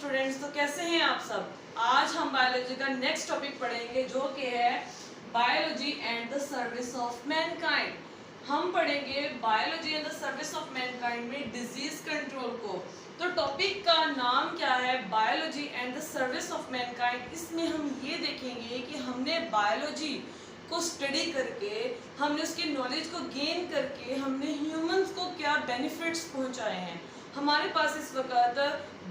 Students, तो कैसे हैं आप सब। आज हम बायोलॉजी का नेक्स्ट टॉपिक पढ़ेंगे जो कि है biology and the service of Mankind. हम पढ़ेंगे biology and the service of Mankind में डिजीज कंट्रोल को। तो टॉपिक का नाम क्या है, biology and the service of Mankind. इसमें हम ये देखेंगे कि हमने बायोलॉजी को स्टडी करके, हमने उसकी नॉलेज को गेन करके, हमने ह्यूमंस को क्या बेनिफिट्स पहुंचाए हैं। हमारे पास इस वक्त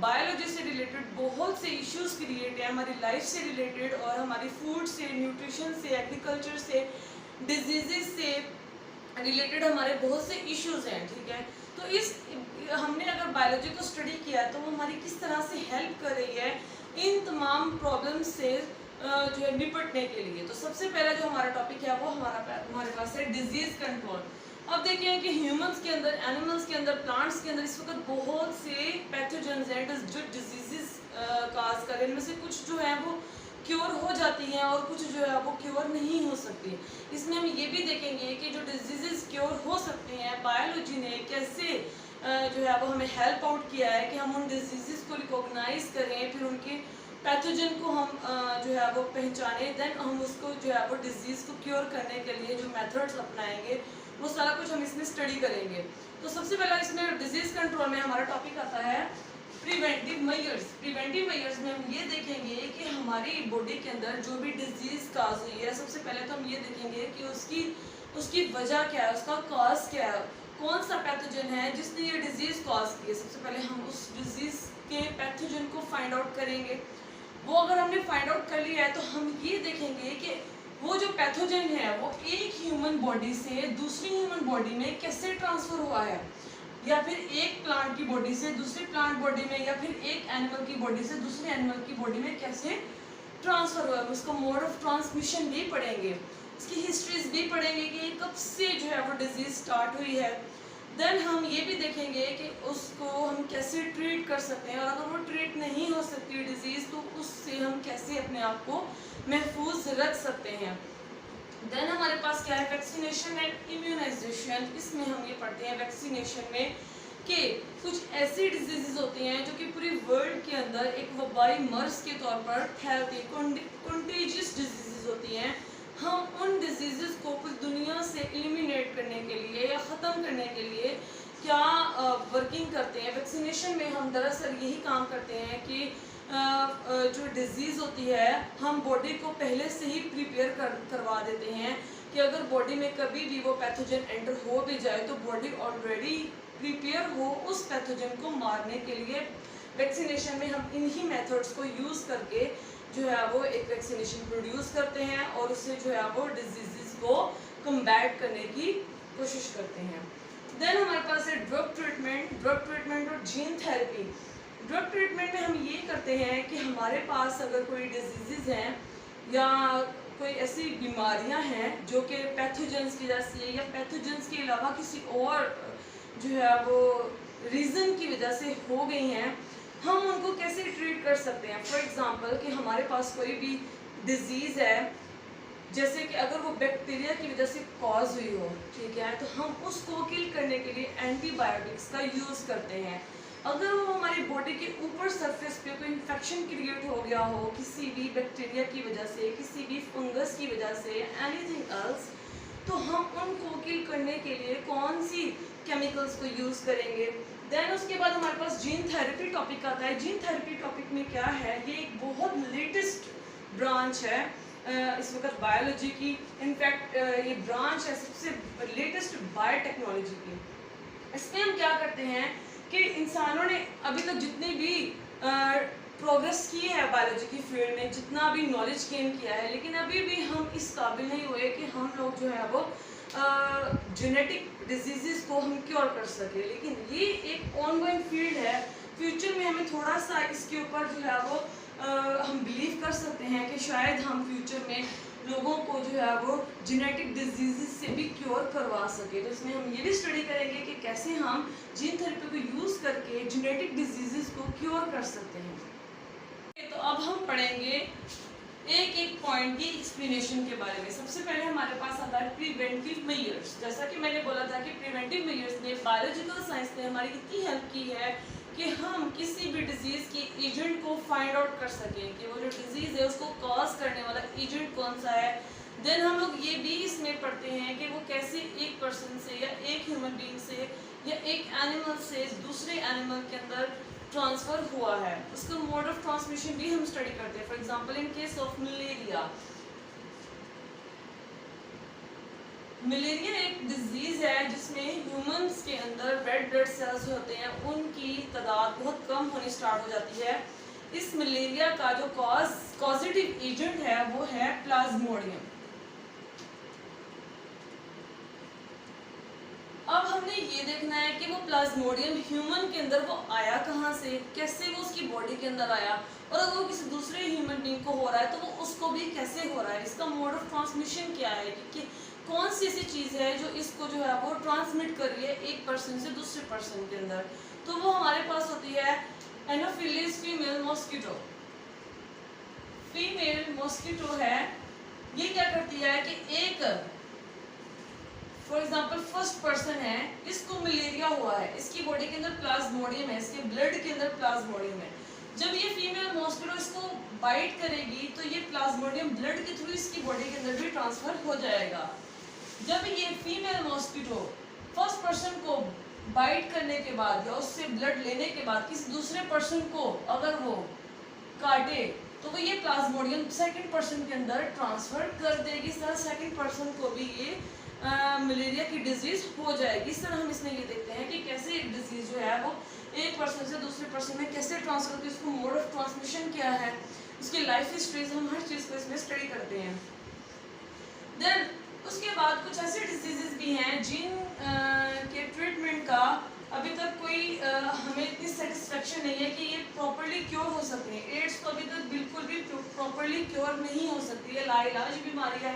बायोलॉजी से रिलेटेड बहुत से इश्यूज क्रिएट है, हमारी लाइफ से रिलेटेड और हमारी फूड से, न्यूट्रिशन से, एग्रीकल्चर से, डिजीजेस से रिलेटेड हमारे बहुत से इश्यूज हैं। ठीक है, तो इस हमने अगर बायोलॉजी को स्टडी किया तो वो हमारी किस तरह से हेल्प कर रही है इन तमाम प्रॉब्लम्स से जो है निपटने के लिए। तो सबसे पहला जो हमारा टॉपिक है वो हमारे पास है डिजीज कंट्रोल। अब देखिए कि ह्यूमंस के अंदर, एनिमल्स के अंदर, प्लांट्स के अंदर इस वक्त बहुत से पैथोजेंस हैं जो डिजीजेस काज कर रहे हैं। इनमें से कुछ जो है वो क्योर हो जाती हैं और कुछ जो है वो क्योर नहीं हो सकती। इसमें हम ये भी देखेंगे कि जो डिजीजेस क्योर हो सकते हैं, बायोलॉजी ने कैसे जो है वो हमें हेल्प आउट किया है कि हम उन डिजीजेस को रिकॉग्नाइज करें, फिर उनके पैथोजन को हम जो है वो पहचाने, देन हम उसको जो है वो डिजीज़ को क्योर करने के लिए जो मेथड्स अपनाएंगे वो सारा कुछ हम इसमें स्टडी करेंगे। तो सबसे पहला इसमें डिजीज़ कंट्रोल में हमारा टॉपिक आता है प्रिवेंटिव मेजर्स। प्रिवेंटिव मेजर्स में हम ये देखेंगे कि हमारी बॉडी के अंदर जो भी डिजीज़ काज हुई है, सबसे पहले तो हम ये देखेंगे कि उसकी वजह क्या है, उसका कॉज क्या है, कौन सा पैथोजन है जिसने ये डिजीज़ कॉज की है। सबसे पहले हम उस डिजीज़ के पैथोजन को फाइंड आउट करेंगे। वो अगर हमने फाइंड आउट कर लिया है तो हम ये देखेंगे कि वो जो पैथोजन है वो एक ह्यूमन बॉडी से दूसरी ह्यूमन बॉडी में कैसे ट्रांसफ़र हुआ है, या फिर एक प्लांट की बॉडी से दूसरी प्लांट बॉडी में, या फिर एक एनिमल की बॉडी से दूसरे एनिमल की बॉडी में कैसे ट्रांसफ़र हुआ है। उसका मोड ऑफ ट्रांसमिशन भी पढ़ेंगे, उसकी हिस्ट्रीज भी पढ़ेंगे कि कब से जो है वो डिजीज़ स्टार्ट हुई है। देन हम ये भी देखेंगे कि उसको हम कैसे ट्रीट कर सकते हैं, और अगर वो ट्रीट नहीं हो सकती डिजीज़ तो उससे हम कैसे अपने आप को महफूज रख सकते हैं। देन हमारे पास क्या है, वैक्सीनेशन एंड इम्यूनाइजेशन। इसमें हम ये पढ़ते हैं वैक्सीनेशन में कि कुछ ऐसी डिजीज़ होती हैं जो कि पूरी वर्ल्ड के अंदर एक वबाई मर्ज के तौर पर फैलती, कंटेजियस डिजीज़ होती हैं। हम उन डिजीज़ को पूरी दुनिया से एलिमिनेट करने के लिए या ख़त्म करने के लिए क्या वर्किंग करते हैं। वैक्सीनेशन में हम दरअसल यही काम करते हैं कि जो डिजीज़ होती है हम बॉडी को पहले से ही प्रिपेयर करवा देते हैं कि अगर बॉडी में कभी भी वो पैथोजन एंटर हो भी जाए तो बॉडी ऑलरेडी प्रिपेयर हो उस पैथोजन को मारने के लिए। वैक्सीनेशन में हम इन्हीं मेथड्स को यूज़ करके जो है वो एक वैक्सीनेशन प्रोड्यूस करते हैं और उससे जो है वो डिजीज़ को कम्बैट करने की कोशिश करते हैं। देन हमारे पास है ड्रग ट्रीटमेंट और जीन थेरेपी। ड्रग ट्रीटमेंट में हम ये करते हैं कि हमारे पास अगर कोई डिजीज़ हैं या कोई ऐसी बीमारियां हैं जो कि पैथोजेंस की वजह से या पैथोजेंस के अलावा किसी और जो है वो रीज़न की वजह से हो गई हैं, हम उनको कैसे ट्रीट कर सकते हैं। फॉर एग्ज़ाम्पल कि हमारे पास कोई भी डिज़ीज़ है, जैसे कि अगर वो बैक्टीरिया की वजह से कॉज हुई हो, ठीक है, तो हम उसको किल करने के लिए एंटीबायोटिक्स का यूज़ करते हैं। अगर वो हमारी बॉडी के ऊपर सरफेस पे कोई इन्फेक्शन क्रिएट हो गया हो किसी भी बैक्टीरिया की वजह से, किसी भी फंगस की वजह से, एनीथिंग एल्स, तो हम उनको किल करने के लिए कौन सी केमिकल्स को यूज़ करेंगे। देन उसके बाद हमारे पास जीन थेरेपी टॉपिक आता है। जीन थेरेपी टॉपिक में क्या है, ये एक बहुत लेटेस्ट ब्रांच है इस वक्त बायोलॉजी की। इनफैक्ट ये ब्रांच है सबसे लेटेस्ट बायोटेक्नोलॉजी की। इसमें हम क्या करते हैं कि इंसानों ने अभी तक जितनी भी प्रोग्रेस की है बायोलॉजी की फील्ड में, जितना भी नॉलेज गेन किया है, लेकिन अभी भी हम इस काबिल नहीं हुए कि हम लोग जो है वो जेनेटिक डिजीज़ को हम क्योर कर सके। लेकिन ये एक ऑनगोइंग फील्ड है, फ्यूचर में हमें थोड़ा सा इसके ऊपर जो है वो हम बिलीव कर सकते हैं कि शायद हम फ्यूचर में लोगों को जो है वो जेनेटिक डिजीज़ से भी क्योर करवा सके। तो इसमें हम ये भी स्टडी करेंगे कि कैसे हम जीन थेरेपी को यूज़ करके जेनेटिक डिजीज़ को क्योर कर सकते हैं। तो अब हम पढ़ेंगे एक एक पॉइंट की एक्सप्लेनेशन के बारे में। सबसे पहले हमारे पास आता है प्रिवेंटिव मेजर्स। जैसा कि मैंने बोला था कि प्रिवेंटिव मेजर्स ने बायोलॉजिकल साइंस ने हमारी इतनी हेल्प की है कि हम किसी भी डिजीज़ के एजेंट को फाइंड आउट कर सकें कि वो जो डिजीज़ है उसको कॉज करने वाला एजेंट कौन सा है। देन हम लोग ये भी इसमें पढ़ते हैं कि वो कैसे एक पर्सन से या एक ह्यूमन बीइंग से या एक एनिमल से दूसरे एनिमल के अंदर ट्रांसफ़र हुआ है, उसका मोड ऑफ ट्रांसमिशन भी हम स्टडी करते हैं। For example in case of malaria एक डिजीज़ है जिसमें ह्यूमंस के अंदर रेड ब्लड सेल्स जो होते हैं उनकी तादाद बहुत कम होनी स्टार्ट हो जाती है। इस मलेरिया का जो कॉजेटिव एजेंट है वो है प्लाज्मोडियम। अब हमने ये देखना है कि वो प्लाज्मोडियम ह्यूमन के अंदर वो आया कहाँ से, कैसे वो उसकी बॉडी के अंदर आया, और अगर वो किसी दूसरे ह्यूमन बीइंग को हो रहा है तो वो उसको भी कैसे हो रहा है, इसका मोड ऑफ ट्रांसमिशन क्या है, कि कौन सी ऐसी चीज़ है जो इसको जो है वो ट्रांसमिट कर रही है एक पर्सन से दूसरे पर्सन के अंदर। तो वो हमारे पास होती है Anopheles female mosquito. Female mosquito है, ये क्या करती है कि एक फॉर एग्जाम्पल फर्स्ट पर्सन है, इसको मलेरिया हुआ है, इसकी बॉडी के अंदर प्लाज्मोडियम है, इसके ब्लड के अंदर प्लाज्मोडियम है। जब ये फीमेल मॉस्किटो इसको बाइट करेगी तो ये प्लाज्मोडियम ब्लड के थ्रू इसकी बॉडी के अंदर भी ट्रांसफर हो जाएगा। जब ये फीमेल मॉस्किटो फर्स्ट पर्सन को बाइट करने के बाद या उससे ब्लड लेने के बाद किसी दूसरे पर्सन को अगर वो काटे तो वो ये प्लाज्मोडियम सेकंड पर्सन के अंदर ट्रांसफर कर देगी। इस तरह सेकंड पर्सन को भी ये मलेरिया की डिजीज़ हो जाएगी। इस तरह हम इसमें ये देखते हैं कि कैसे एक डिजीज़ जो है वो एक पर्सन से दूसरे पर्सन में कैसे ट्रांसफर होती है, उसको मोड ऑफ ट्रांसमिशन क्या है, उसकी लाइफ हिस्ट्रीज, हम हर चीज़ को इसमें स्टडी करते हैं। देन उसके बाद कुछ ऐसे डिजीजेस भी हैं जिन के ट्रीटमेंट का अभी तक कोई हमें इतनी सेटिस्फेक्शन नहीं है कि ये प्रॉपरली क्योर हो सकते हैं। एड्स तो अभी तक बिल्कुल भी प्रॉपरली क्योर नहीं हो सकती है, लाइलाज बीमारी है।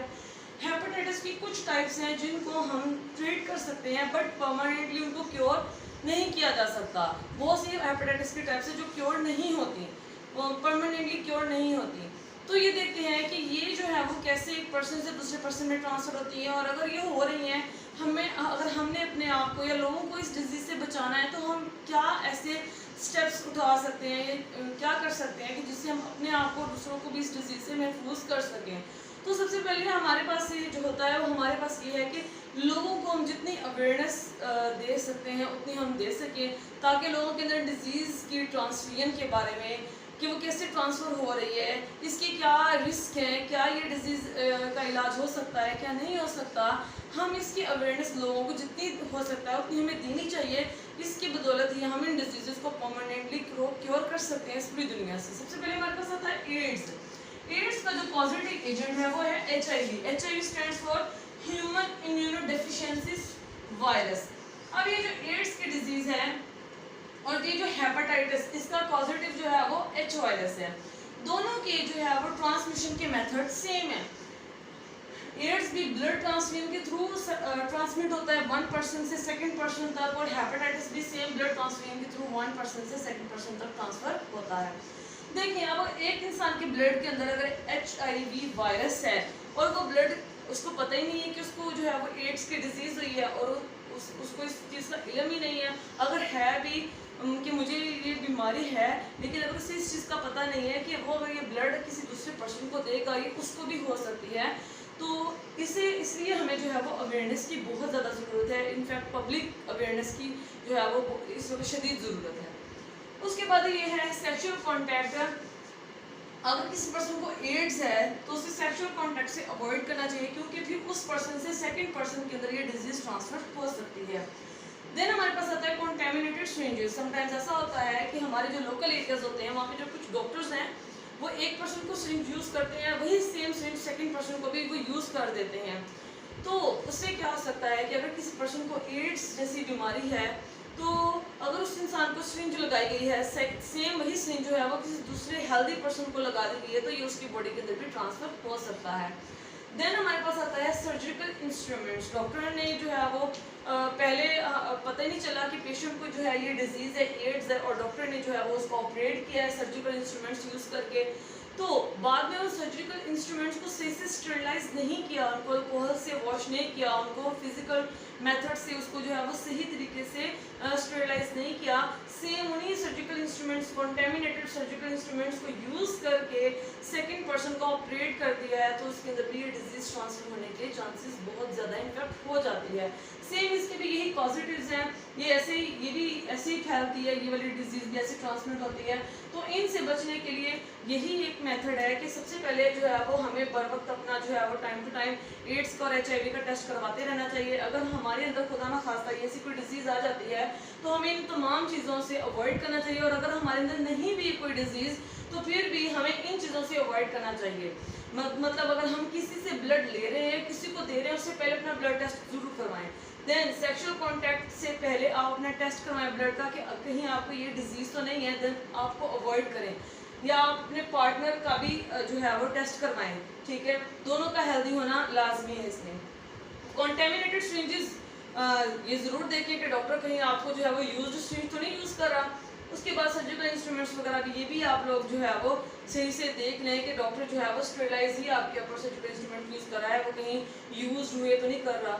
हेपेटाइटिस की कुछ टाइप्स हैं जिनको हम ट्रीट कर सकते हैं बट परमानेंटली उनको क्योर नहीं किया जा सकता। बहुत सी हेपेटाइटिस की टाइप्स है जो क्योर नहीं होती, वो परमानेंटली क्योर नहीं होती। तो ये देखते हैं कि ये जो है वो कैसे एक पर्सन से दूसरे पर्सन में ट्रांसफ़र होती है, और अगर ये हो रही हैं अगर हमने अपने आप को या लोगों को इस डिजीज़ से बचाना है तो हम क्या ऐसे स्टेप्स उठा सकते हैं, क्या कर सकते हैं कि जिससे हम अपने आप को दूसरों को भी इस डिजीज़ से महफूज कर सकें। तो सबसे पहले हमारे पास ये जो होता है वो हमारे पास ये है कि लोगों को हम जितनी अवेयरनेस दे सकते हैं उतनी हम दे सकें, ताकि लोगों के अंदर डिजीज़ की ट्रांसमिशन के बारे में कि वो कैसे ट्रांसफ़र हो रही है, इसके क्या रिस्क हैं, क्या ये डिजीज़ का इलाज हो सकता है, क्या नहीं हो सकता, हम इसकी अवेयरनेस लोगों को जितनी हो सकता है उतनी हमें देनी चाहिए। इसकी बदौलत ही हम इन डिजीज़ को परमानेंटली क्योर कर सकते हैं इस पूरी दुनिया से। सबसे पहले हमारे पास आता है एड्स। एड्स का जो पॉजिटिव एजेंट है वो है HIV। HIV stands for human immunodeficiency virus. अब ये जो एड्स की डिजीज़ है और ये जो हेपेटाइटिस, इसका पॉजिटिव जो है वो H वायरस है। दोनों के जो है वो ट्रांसमिशन के मेथड सेम है। एड्स भी ब्लड ट्रांसफ्यूजन के थ्रू ट्रांसमिट होता है वन पर्सन से सेकंड पर्सन तक, और हेपेटाइटिस भी सेम ब्लड ट्रांसफ्यूजन के थ्रू वन पर्सन से सेकंड पर्सन तक ट्रांसफर होता है। देखिए अब एक इंसान के ब्लड के अंदर अगर HIV वायरस है और वो ब्लड, उसको पता ही नहीं है कि उसको जो है वो एड्स की डिजीज़ हुई है और उसको इस चीज़ का इल्म ही नहीं है, अगर है भी कि मुझे ये बीमारी है, लेकिन अगर उसे इस चीज़ का पता नहीं है कि वो अगर ये ब्लड किसी दूसरे पर्सन को देगा ये उसको भी हो सकती है, तो इसलिए हमें जो है वो अवेयरनेस की बहुत ज़्यादा ज़रूरत है। इनफैक्ट पब्लिक अवेयरनेस की जो है वो इस वक्त शदीद ज़रूरत है। उसके बाद ये है सेक्सुअल कॉन्टैक्ट। अगर किसी पर्सन को एड्स है तो उसे सेक्सुअल कॉन्टैक्ट से अवॉइड करना चाहिए, क्योंकि फिर उस पर्सन से सेकंड पर्सन के अंदर ये डिजीज़ ट्रांसफर हो सकती है। देन हमारे पास आता है कॉन्टेमिनेटेड सिरिंजेस। समटाइम्स ऐसा होता है कि हमारे जो लोकल एरियाज होते हैं वहाँ पे जो कुछ डॉक्टर्स हैं वो एक पर्सन को सिरिंज यूज़ करते हैं, वही सेम सिरिंज सेकंड पर्सन को भी वो यूज़ कर देते हैं। तो उससे क्या हो सकता है कि अगर किसी पर्सन को एड्स जैसी बीमारी है तो अगर उस इंसान को सिरिंज लगाई गई है, सेम वही सिरिंज जो है वो किसी दूसरे हेल्दी पर्सन को लगा दी गई है, तो ये उसकी बॉडी के अंदर भी ट्रांसफ़र हो सकता है। देन हमारे पास आता है सर्जिकल इंस्ट्रूमेंट्स। डॉक्टर ने जो है वो पहले पता ही नहीं चला कि पेशेंट को जो है ये डिजीज़ है, एड्स है, और डॉक्टर ने जो है वो उसको ऑपरेट किया है सर्जिकल इंस्ट्रूमेंट्स यूज़ करके। तो बाद में उन सर्जिकल इंस्ट्रूमेंट्स को सही से स्टरलाइज नहीं किया, उनको अल्कोहल से वॉश नहीं किया, उनको फिजिकल मेथड से उसको जो है वो सही तरीके से स्टेरिलाइज नहीं किया, सेम उन्हीं surgical instruments, contaminated surgical instruments को यूज़ करके सेकंड पर्सन को ऑपरेट कर दिया है, तो उसके अंदर भी ये डिजीज़ ट्रांसफर होने के चांसेस बहुत ज़्यादा इनफेक्ट हो जाती है। सेम इसके भी यही पॉजिटिव्स हैं, ये भी ऐसे ही फैलती है, ये वाली डिजीज़ भी ऐसे ट्रांसमिट होती है। तो इनसे बचने के लिए यही एक मेथड है कि सबसे पहले जो है वो हमें बर वक्त अपना जो है वो टाइम टू टाइम एड्स का और HIV का टेस्ट करवाते रहना चाहिए। अगर हमारे अंदर खुदा ना खास्ता ये ऐसी कोई डिजीज़ आ जाती है तो हमें इन तमाम चीज़ों से अवॉइड करना चाहिए, और अगर हमारे अंदर नहीं भी कोई डिजीज़ तो फिर भी हमें इन चीज़ों से अवॉइड करना चाहिए। मतलब अगर हम किसी से ब्लड ले रहे हैं, किसी को दे रहे हैं, उससे पहले अपना ब्लड टेस्ट जरूर करवाएं। देन सेक्सुअल कांटेक्ट से पहले आप अपना टेस्ट करवाएं ब्लड का कि कहीं आपको ये डिजीज़ तो नहीं है, देन आपको अवॉइड करें। या आप अपने पार्टनर का भी जो है वो टेस्ट करवाएं, ठीक है, दोनों का हेल्दी होना लाजमी है इसमें। कॉन्टेमिनेटेड सिरिंजेस ये ज़रूर देखें कि डॉक्टर कहीं आपको जो है वो यूज्ड सिरिंज तो नहीं यूज़ कर रहा। उसके बाद सर्जिकल इंस्ट्रूमेंट्स वगैरह भी, ये भी आप लोग जो है वो सही से देख लें कि डॉक्टर जो है वो स्टेरिलाइज ही आपके ऊपर सर्जिकल इंस्ट्रूमेंट यूज़ कर रहा है, वो कहीं यूज हुए तो नहीं कर रहा।